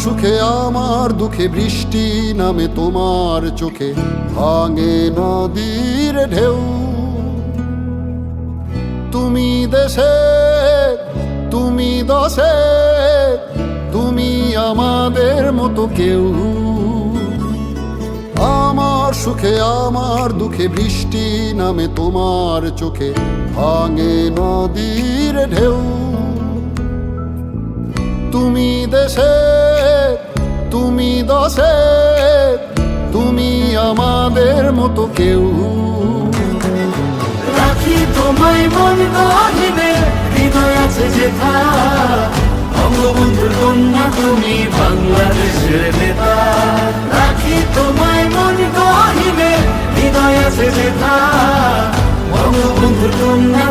সুখে আমার দুঃখে বৃষ্টি নামে তোমার চোখে, ভাঙে নদীর ঢেউ। তুমি দেশে, তুমি দশে, তুমি আমাদের মতো কেউ। আমার সুখে আমার দুঃখে বৃষ্টি নামে তোমার চোখে, ভাঙে নদীর ঢেউ। তুমি দেশে, তুমি দশে, তুমি আমাদের মতো কেউ। রাখি তোমায় মন গহিনে, হৃদয় আছে যেথা। বঙ্গবন্ধুর কন্যা তুমি বাংলাদেশের নেতা। রাখি তোমায় মন গহিনে, হৃদয় আছে যেথা। বঙ্গবন্ধুর কন্যা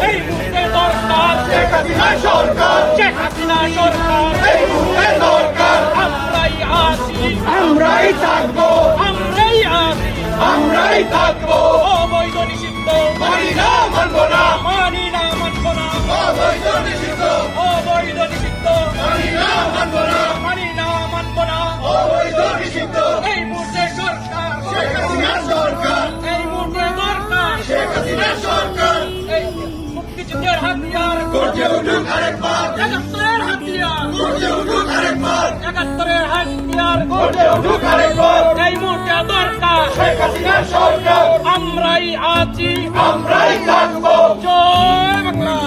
এই মুহূর্তে দরকার শেখ হাসিনা সরকার, শেখ হাসিনা সরকার, এই মুহূর্তে দরকার। আমরাই আছি, আমরাই থাকবো, আমরাই আছি, আমরাই থাকবো। অবৈধ নিষিদ্ধ মানি না, মানবো না, মানি না, মানবো না। অবৈধ নিষিদ্ধ, অবৈধ নিষিদ্ধ মানি না, মানবো না, মানি না, মানবো না। অবৈধ নিষিদ্ধ এই মুহূর্তে সরকার, শেখ হাসিনা সরকার, এই মুহূর্তে দরকার শেখ হাসিনা সরকার। এই মুক্তিযুদ্ধের হাতিয়ার গর্জে উঠুক আরেকবার, ৭১-এর হাতিয়ার গর্জে উঠুক আরেকবার, ৭১-এর হাতিয়ার গর্জে উঠুক আরেকবার। এই মুহূর্তে দরকার শেখ হাসিনা সরকার। আমরাই আছি, আমরাই থাকবো। জয় বাংলা।